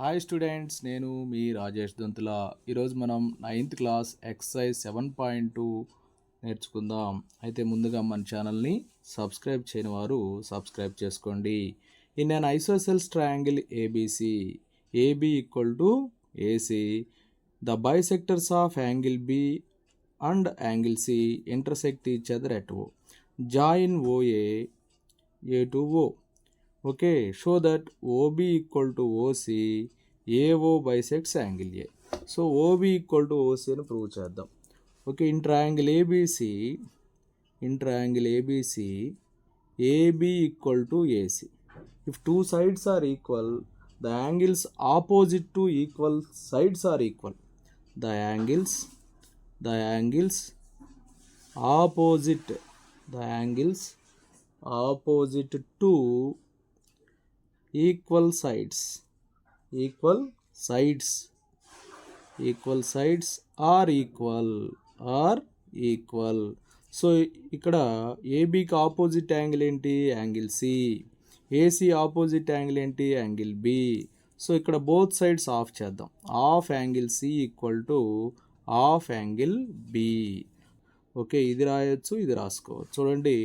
Hi students, నేను మీ రాజేష్ దొంతుల. ఈరోజు మనం 9th క్లాస్ ఎక్సర్సైజ్ 7.2 నేర్చుకుందాం. అయితే ముందుగా మన ఛానల్ని సబ్స్క్రైబ్ చేయని వారు సబ్స్క్రైబ్ చేసుకోండి. In an isosceles triangle ABC, AB equal to AC, the bisectors of angle B and angle C intersect each other at O. Join OA A to O. Okay, show that OB equal to OC, AO bisects angle A. So OB equal to OC అని prove చేద్దాం. Okay, in triangle ABC, AB equal to AC. If two sides are equal, the angles opposite to equal sides are equal. The angles opposite to equal sides are equal. So ఇక్కడ ఏబికి opposite angle ఏంటి? Angle C. AC opposite angle ఏంటి? Angle B. So ఇక్కడ both sides half చేద్దాం. Half angle C equal to half angle B. Okay, ఇది రాయొచ్చు, ఇది రాసుకోవచ్చు. చూడండి,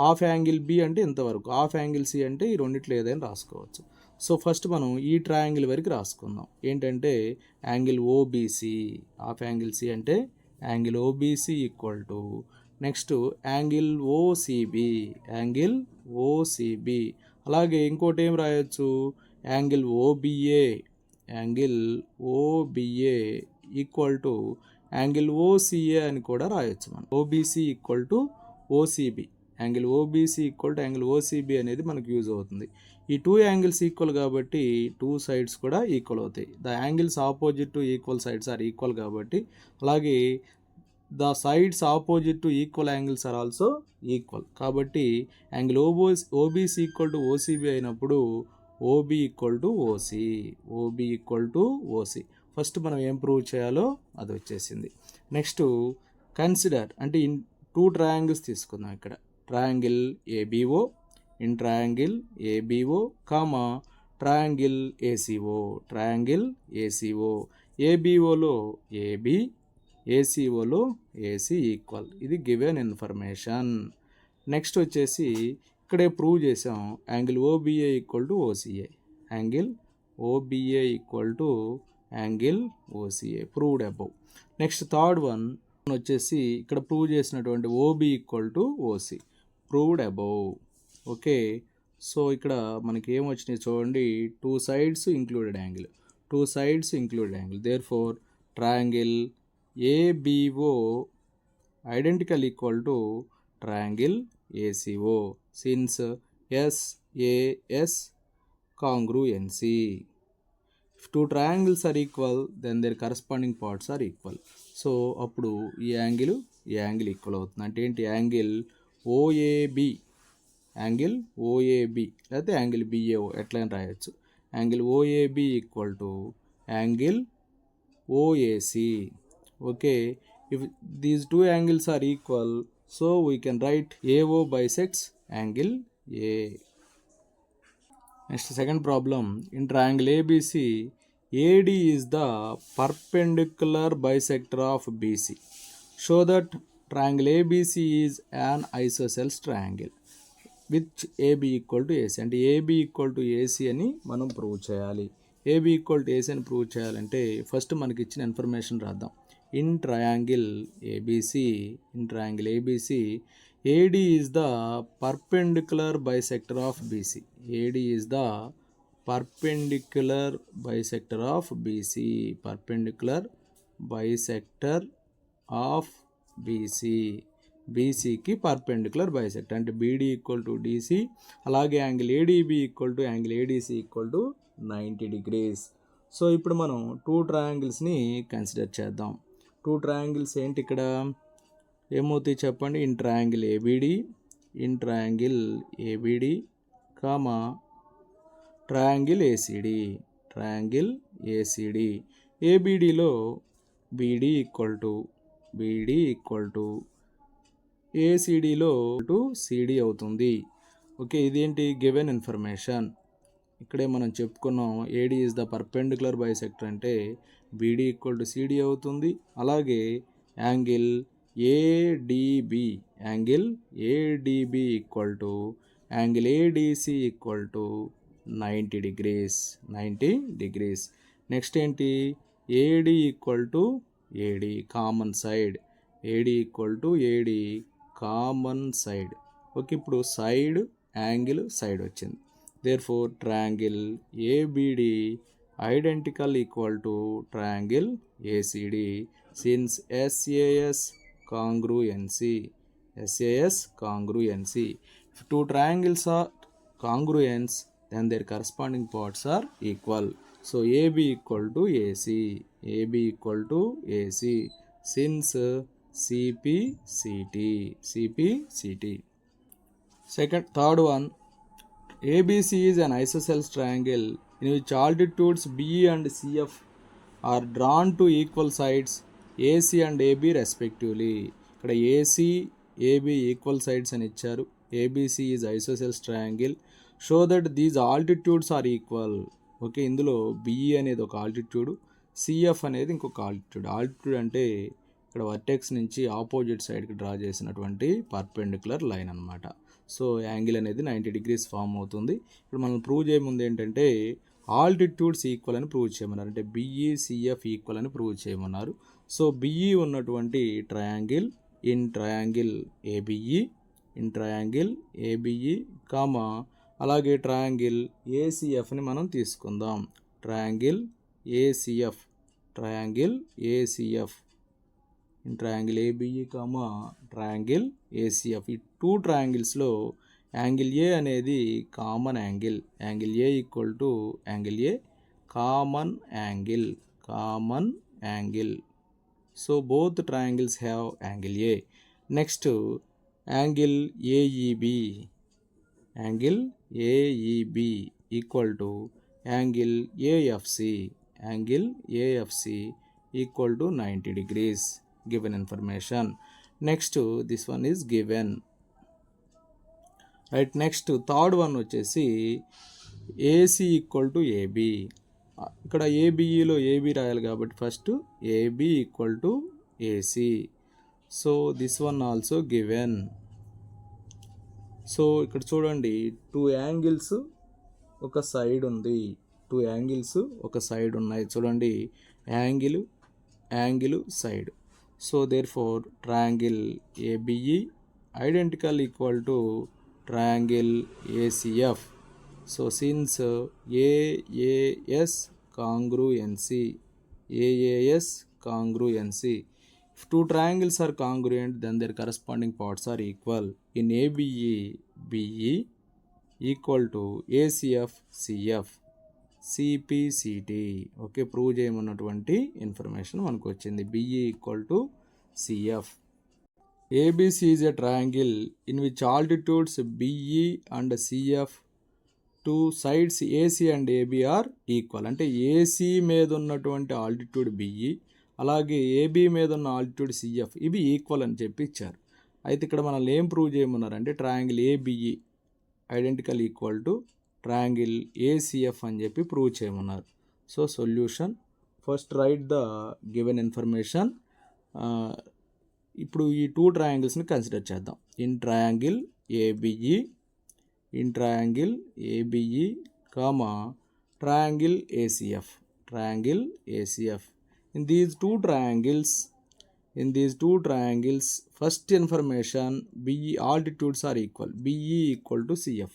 హాఫ్ యాంగిల్ బి అంటే ఇంతవరకు, హాఫ్ యాంగిల్ సి అంటే ఈ రెండిట్లో ఏదైనా రాసుకోవచ్చు. సో ఫస్ట్ మనం ఈ ట్రయాంగిల్ వరకు రాసుకుందాం. ఏంటంటే angle OBC, half angle C అంటే angle OBC equal to next angle OCB. అలాగే ఇంకోటి ఏం రాయొచ్చు? Angle OBA equal to angle OCA అని కూడా రాయొచ్చు మనం. OBC equal to OCB, angle OBC equal to angle OCB అనేది మనకు యూజ్ అవుతుంది. ఈ టూ యాంగిల్స్ ఈక్వల్ కాబట్టి టూ సైడ్స్ కూడా ఈక్వల్ అవుతాయి. The angles opposite to equal sides are equal కాబట్టి, అలాగే the sides opposite to equal angles are also equal కాబట్టి angle OBC equal to OCB అయినప్పుడు OB equal to OC. First మనం ఏం prove చేయాలో అది వచ్చేసింది. నెక్స్ట్ కన్సిడర్ అంటే టూ ట్రయాంగిల్స్ తీసుకుందాం. ఇక్కడ triangle ABO, in triangle ABO comma triangle ACO. ఏబిఓలో ఏబి, ఏసీఓలో ఏసీ ఈక్వల్. ఇది గివెన్ ఇన్ఫర్మేషన్. నెక్స్ట్ వచ్చేసి ఇక్కడే ప్రూవ్ చేసాం angle OBA equal to OCA, angle OCA proved above. Next third one వచ్చేసి ఇక్కడ ప్రూవ్ చేసినటువంటి OB equal to OC proved above. Okay, so ఇక్కడ మనకి ఏం వచ్చినాయి చూడండి, two sides included angle. Therefore triangle ABO identical equal to triangle ACO since SAS congruency. If two triangles are equal, then their corresponding parts are equal. So అప్పుడు ఈ angle equal అవుతుంది. అంటే ఏంటి? యాంగిల్ ఓఏబి లేకపోతే angle BAO ఎట్లయినా రాయొచ్చు. Angle OAB equal to angle OAC. Okay, if these two angles are equal, so we can write AO bisects angle A. Next, second problem. In triangle ABC, AD is the perpendicular bisector of BC. Show that triangle ABC is an isosceles triangle which AB equal to AC. అంటే AB equal to AC అని మనం prove చేయాలి. AB equal to AC అని prove చేయాలంటే first మనకి ఇచ్చిన information రాద్దాం. In triangle ABC, AD is the perpendicular bisector of BC. AD is the perpendicular bisector of BC. BCకి పర్పెండిక్యులర్ బైసెక్టర్ అంటే BD ఈక్వల్ టు DC. అలాగే angle ADB equal to angle ADC equal to 90 degrees. So ఇప్పుడు మనం two ట్రయాంగిల్స్ని consider చేద్దాం. Two triangles ఏంటి ఇక్కడ ఏమవుతాయి చెప్పండి? In triangle comma triangle ACD. ఏబిడిలో బీడీ ఈక్వల్ టు ఏసీడీలో సిడి అవుతుంది. ఓకే, ఇదేంటి? Given information. ఇక్కడే మనం చెప్పుకున్నాం AD is the perpendicular bisector అంటే బీడీ ఈక్వల్ టు సిడి అవుతుంది. అలాగే angle ADB equal to angle ADC equal to 90 degrees. Next ఏంటి, AD equal to AD common side, AD equal to AD common side. Okay, ఇప్పుడు side angle side వచ్చింది. Therefore triangle ABD identical equal to triangle ACD since SAS congruency. If two triangles are congruent, then their corresponding parts are equal. So AB equal to AC since CP/CT. Third one, ABC is an isosceles triangle in which altitudes BE and CF are drawn to equal sides AC and AB respectively. ఇక్కడ AC, AB equal sides అని ఇచ్చారు. ABC is isosceles triangle. Show that these altitudes are equal. Okay, ఇందులో BE అనేది ఒక altitude, CF అనేది ఇంకొక altitude. Altitude అంటే ఇక్కడ వర్టెక్స్ నుంచి ఆపోజిట్ సైడ్కి డ్రా చేసినటువంటి పర్పెండిక్యులర్ లైన్ అనమాట. సో యాంగిల్ అనేది 90 డిగ్రీస్ ఫామ్ అవుతుంది. ఇప్పుడు మనం ప్రూవ్ చేయముందు ఏంటంటే ఆల్టిట్యూడ్స్ ఈక్వల్ అని ప్రూవ్ చేయమన్నారు, అంటే BE CF ఈక్వల్ అని ప్రూవ్ చేయమన్నారు. సో BE ఉన్నటువంటి triangle in triangle ABE comma అలాగే ట్రయాంగిల్ ACFని మనం తీసుకుందాం. Triangle ACF in triangle ABE comma triangle ACF. ఈ టూ ట్రయాంగిల్స్లో యాంగిల్ A అనేది common angle, angle A equal to angle A common angle. So both triangles have angle A. Next, angle AEB equal to angle AFC equal to 90 degrees. Given information. Next, this one is given. Right, next third one వచ్చేసి AC equal to AB. ఇక్కడ ABEలో AB రాయాలి కాబట్టి first AB equal to AC. So this one also given. So ఇక్కడ చూడండి, two angles ఒక side ఉన్నాయి. చూడండి, angle side. So therefore triangle ABE identical equal to triangle ACF. So since AAS congruency, if two triangles are congruent, then their corresponding parts are equal. In ABE, BE equal to ACF, CF, CP/CT. Okay, prove చేయమన్నటువంటి information మనకు వచ్చింది. BE equal to CF. ABC is a triangle in which altitudes BE and CF two sides AC and AB are equal. అంటే AC మీద ఉన్నటువంటి altitude BE అలాగే AB మీద ఉన్న altitude CF ఇవి ఈక్వల్ అని చెప్పి ఇచ్చారు. అయితే ఇక్కడ మనల్ని ఏం ప్రూవ్ చేయమన్నారంటే triangle ABE identical equal to triangle ACF అని చెప్పి ప్రూవ్ చేయమన్నారు. So solution, first write the given information. ఇప్పుడు ఈ టూ ట్రయాంగిల్స్ని కన్సిడర్ చేద్దాం. In triangle ABE comma triangle ACF. In these two triangles, first information, BE altitudes are equal. BE equal to CF.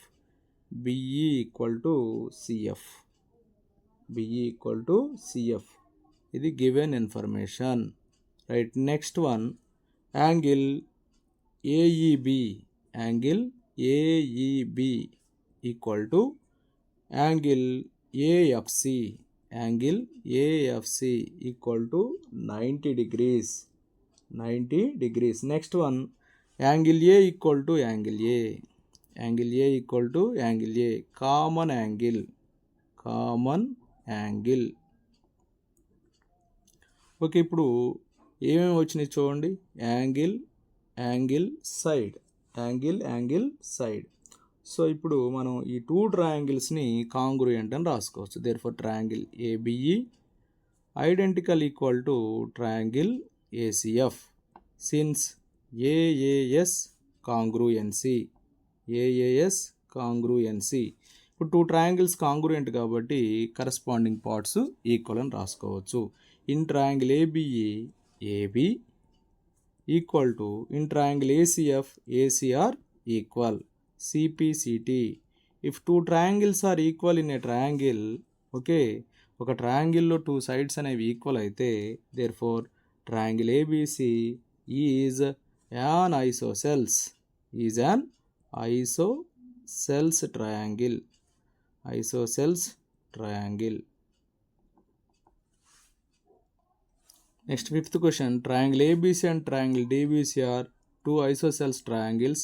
ఇది given information. Right, next one, angle AEB equal to angle AFC equal to 90 degrees. Next one, angle A equal to angle A common angle. Okay, ఇప్పుడు ఏమేమి వచ్చినాయి చూడండి. Angle side. So ఇప్పుడు మనం ఈ 2 ట్రయాంగిల్స్ని congruent అని రాసుకోవచ్చు. Therefore triangle ABE identical equal to triangle ACF since AAS congruency. AAS congruency. ఇప్పుడు 2 ట్రయాంగిల్స్ కాంగ్రూయెంట్ కాబట్టి కరస్పాండింగ్ పార్ట్స్ ఈక్వల్ అని రాసుకోవచ్చు. In triangle ABE AB equal to in triangle ACF AC are equal CPCT. If 2 triangles are equal in a triangle, okay, ఒక ట్రయాంగిల్లో 2 sides అనేవి equal అయితే therefore triangle ABC is an isosceles. Is an isosceles triangle. Isosceles triangle. Next, fifth question. Triangle ABC and triangle DBC are 2 isosceles triangles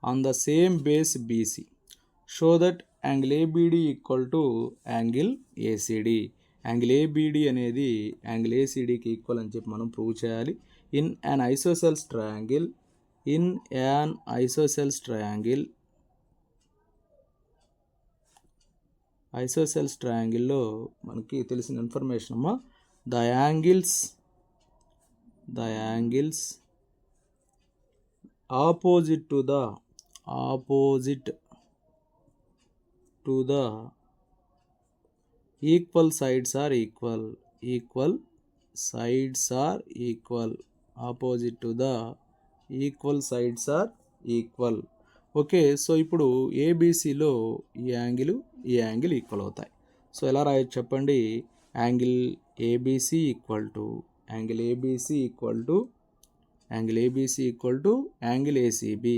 on the same base BC. Show that angle ABD equal to angle ACD. Angle ABD అనేది angle ACDకి equal అని చెప్పి మనం prove చేయాలి. In an isosceles triangle, in an isosceles triangle, isosceles triangle-లో మనకి తెలిసిన information అమ్మా, the angles opposite to the equal sides are equal. Sides are equal. Opposite to the equal sides are equal. Okay, so ఇప్పుడు ఏబిసిలో ఈ angle equal అవుతాయి. So ఎలా రాయొచ్చు చెప్పండి. Angle ABC equal to angle ABC equal to angle ACB.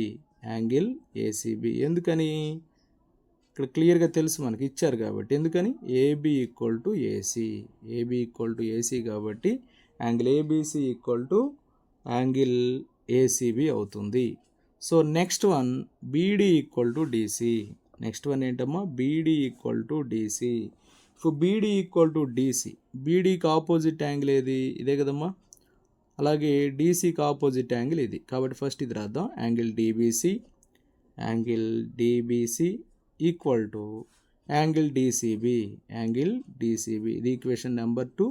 Angle ACB ఎందుకని ఇక్కడ క్లియర్గా తెలుసు మనకి, ఇచ్చారు కాబట్టి. ఎందుకని ఏబి ఈక్వల్ టు ఏసీ కాబట్టి angle ABC equal to angle ACB అవుతుంది. So next one BD equal to DC. Next one ఏంటమ్మా, బీడీ ఈక్వల్ టు డీసీ. ఇప్పుడు బీడీ ఈక్వల్ టు డీసీ, బీడీకి ఆపోజిట్ యాంగిల్ ఏది, ఇదే కదమ్మా. అలాగే డీసీకి ఆపోజిట్ యాంగిల్ ఇది కాబట్టి ఫస్ట్ ఇది రాద్దాం. Angle DBC equal to angle DCB. ఇది equation number 2,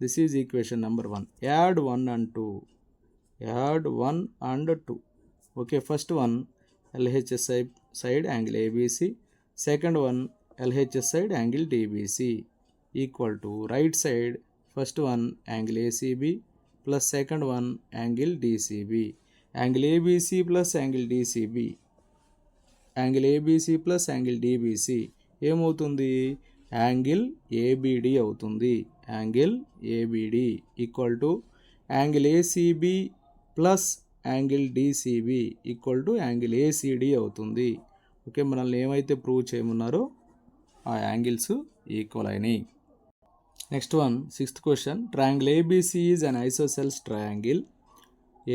this is equation number 1. Add 1 and 2. Okay, first one LHS side angle ABC, second one LHS side angle DBC equal to right side first one angle ACB plus second one angle DCB. Angle ABC plus angle DCB, angle ABC plus angle DBC ఏమవుతుంది, angle ABD అవుతుంది. Angle ABD equal to angle ACB plus angle DCB equal to angle ACD అవుతుంది. Okay, మనల్ని ఏమైతే prove చేయమన్నారో ఆ angles equal అయినాయి. Next one, sixth question. Triangle ABC is an isosceles triangle.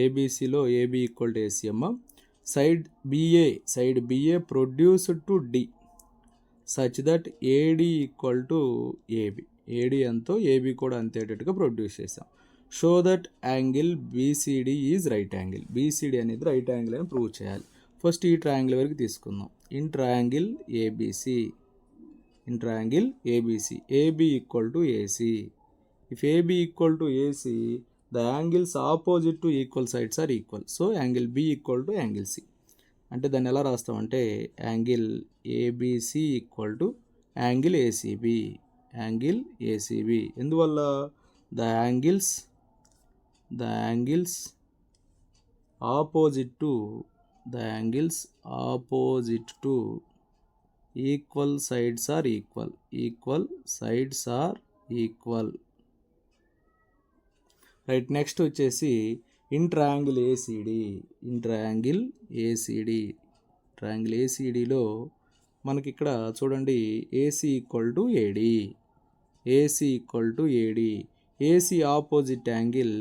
ఏబిసిలో AB equal to AC అమ్మ. Side BA produced to D such that AD equal to AB. AD ఎంతో AB కూడా అంతేటట్టుగా ప్రొడ్యూస్ చేసాం. Show that angle BCD is right angle. BCD అనేది right angle అని prove చేయాలి. First ఈ ట్రయాంగిల్ వరకు తీసుకుందాం. In triangle ABC, AB equal to AC. If AB equal to AC, the angles opposite to equal sides are equal. So angle B equal to angle C. అంటే దాన్ని ఎలా రాస్తామంటే angle ABC equal to angle ACB. ఎందువల్ల the angles opposite to equal sides are equal. Right, next వచ్చేసి in triangle ఏసీడీలో మనకి ఇక్కడ చూడండి AC equal to AD. AC opposite angle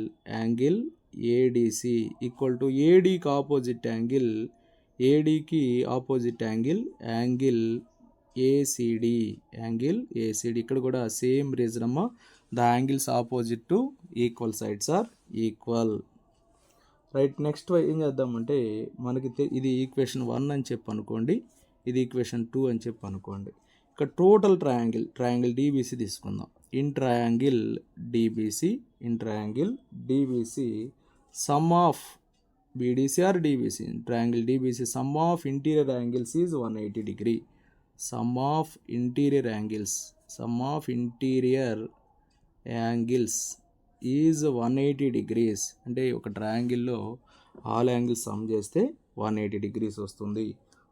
ADC equal to ఏడీకి ఆపోజిట్ యాంగిల్ యాంగిల్ ఏసీడి. ఇక్కడ కూడా same reason అమ్మా. The angles opposite to equal sides are equal. Right, next ఏం చేద్దామంటే మనకి ఇది ఈక్వేషన్ 1 అని చెప్పి అనుకోండి. ఇది ఈక్వేషన్ 2 అని చెప్పి అనుకోండి. ఇక్కడ టోటల్ ట్రయాంగిల్ డీబీసీ తీసుకుందాం. In triangle DBC some of BDC or DBC. In triangle DBC, sum of interior angles is 180 degree. Sum of interior angles is 180 degrees. అంటే ఒక ట్రయాంగిల్లో ఆల్ యాంగిల్స్ సమ్ చేస్తే 180 degrees వస్తుంది.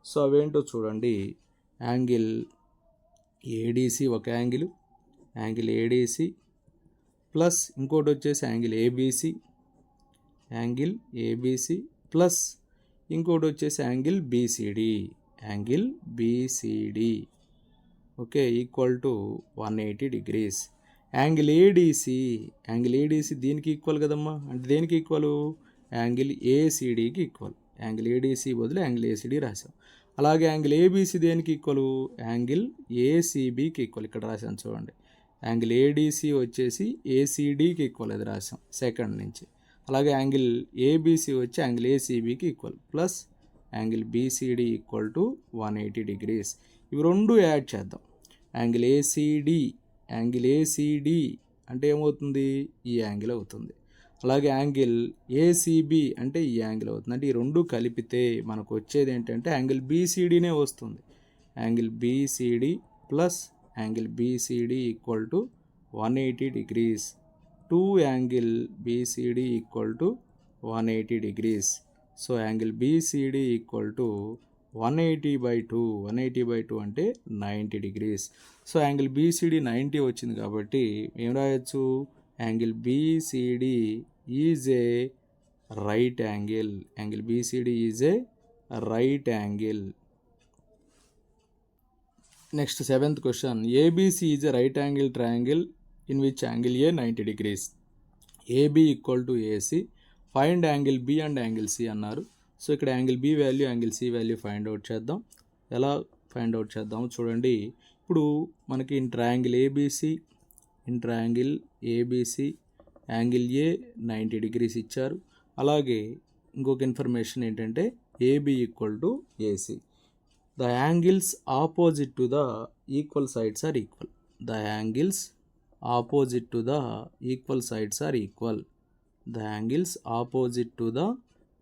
So అవేంటో చూడండి. Angle ADC ఒక angle ADC plus ఇంకోటి వచ్చేసి angle ABC plus ఇంకోటి వచ్చేసి angle BCD okay equal to 180 degrees. Angle ADC దీనికి ఈక్వల్ కదమ్మా, అంటే దేనికి ఈక్వల్? యాంగిల్ ACDకి ఈక్వల్. యాంగిల్ ADC బదులు యాంగిల్ ACD రాసాం. అలాగే యాంగిల్ ABC దేనికి ఈక్వల్? యాంగిల్ ACBకి ఈక్వల్. ఇక్కడ రాసాను చూడండి. యాంగిల్ ADC వచ్చేసి ACDకి ఈక్వల్, అది రాసాం సెకండ్ నుంచి. అలాగే యాంగిల్ ABC వచ్చి యాంగిల్ ACBకి equal plus angle BCD equal to 180 degrees. ఇవి రెండు యాడ్ చేద్దాం. యాంగిల్ ACD అంటే ఏమవుతుంది? ఈ యాంగిల్ అవుతుంది. అలాగే యాంగిల్ ACB అంటే ఈ యాంగిల్ అవుతుంది. అంటే ఈ రెండు కలిపితే మనకు వచ్చేది ఏంటంటే యాంగిల్ BCDనే వస్తుంది. Angle BCD plus angle BCD equal to 180 degrees. 2 angle BCD equal to 180 degrees. So angle BCD equal to 180/2 అంటే 90 degrees. సో యాంగిల్ BCD 90 వచ్చింది కాబట్టి ఏం రాయొచ్చు? Angle BCD is a right angle. Angle BCD is a right angle. Next 7th question. ABC is a right angle triangle in which angle A 90 degrees. AB equal to AC. Find angle B and angle C అన్నారు. So ఇక్కడ angle B value angle C value find out చేద్దాం. ఎలా find out చేద్దాం చూడండి. ఇప్పుడు మనకి in triangle ABC angle A 90 degrees ఇచ్చారు. అలాగే ఇంకొక ఇన్ఫర్మేషన్ ఏంటంటే AB equal to AC. The angles opposite to the equal sides are equal. The angles opposite to the equal sides are equal. The angles opposite to the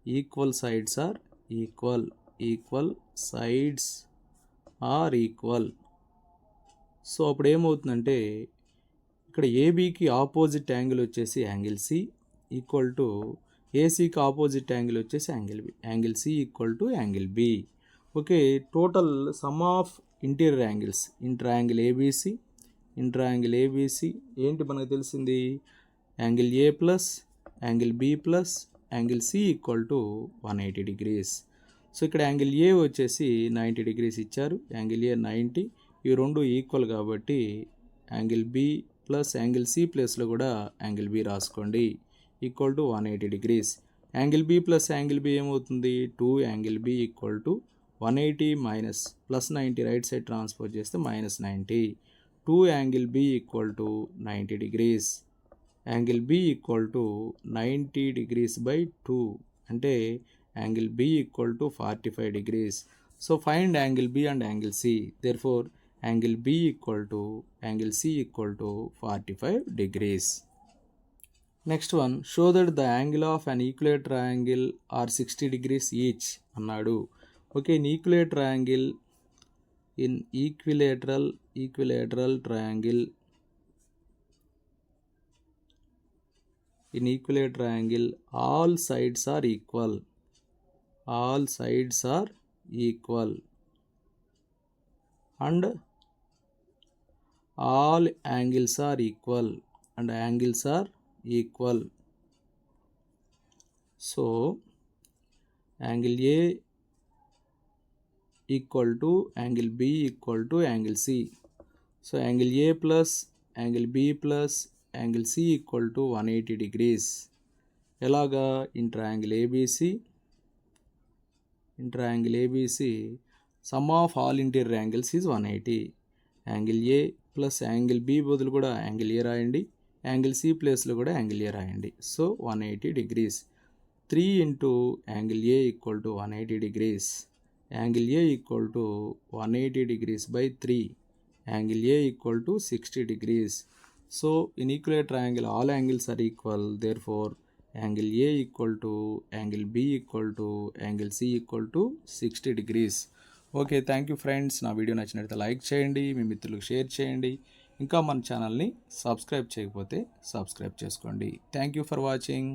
equal sides are equal. Equal sides are equal. So అప్పుడు ఏమవుతుందంటే ఇక్కడ ఏబీకి opposite angle వచ్చేసి angle C equal to ఏసీకి opposite angle వచ్చేసి angle B. Angle C equal to angle B. Okay, total sum of interior angles in triangle ABC ఏంటి మనకు తెలిసింది? Angle A plus angle B plus angle C equal to 180 degrees. So ఇక్కడ angle A వచ్చేసి 90 degrees ఇచ్చారు. Angle A 90, ఇవి రెండు equal కాబట్టి angle B plus angle C ప్లస్లో కూడా యాంగిల్ బి రాసుకోండి. Equal to 180 degrees. Angle B plus angle B ఏమవుతుంది? 2 angle B equal to 180 minus plus 90 right side transfer చేస్తే minus 90. 2 angle B equal to 90 degrees. Angle B equal to 90 degrees by 2 అంటే angle B equal to 45 degrees. So find angle B and angle C. Therefore angle B equal to angle C equal to 45 degrees. Next one, show that the angle of an equilateral triangle are 60 degrees each అన్నాడు. Okay, in equilateral triangle in equilateral triangle all sides are equal and all angles are equal so angle A equal to angle B equal to angle C. So angle A plus angle B plus angle C equal to 180 degrees. ఎలాగా? In triangle ABC some of all interior angles is 180. Angle A plus angle B బదులు కూడా angle A రాయండి. Angle C ప్లేస్లో కూడా angle A రాయండి. So 180 degrees. 3 into angle A equal to 180 degrees. Angle A equal to 180 degrees by 3. Angle A equal to 60 degrees. So in equilateral triangle all angles are equal. Therefore angle A equal to angle B equal to angle C equal to 60 degrees. Okay, thank you friends. నా video నచ్చినట్లయితే like చేయండి, మీ మిత్రులకు share చేయండి. ఇంకా మన ఛానల్ని subscribe చేయకపోతే subscribe చేసుకోండి. Thank you for watching.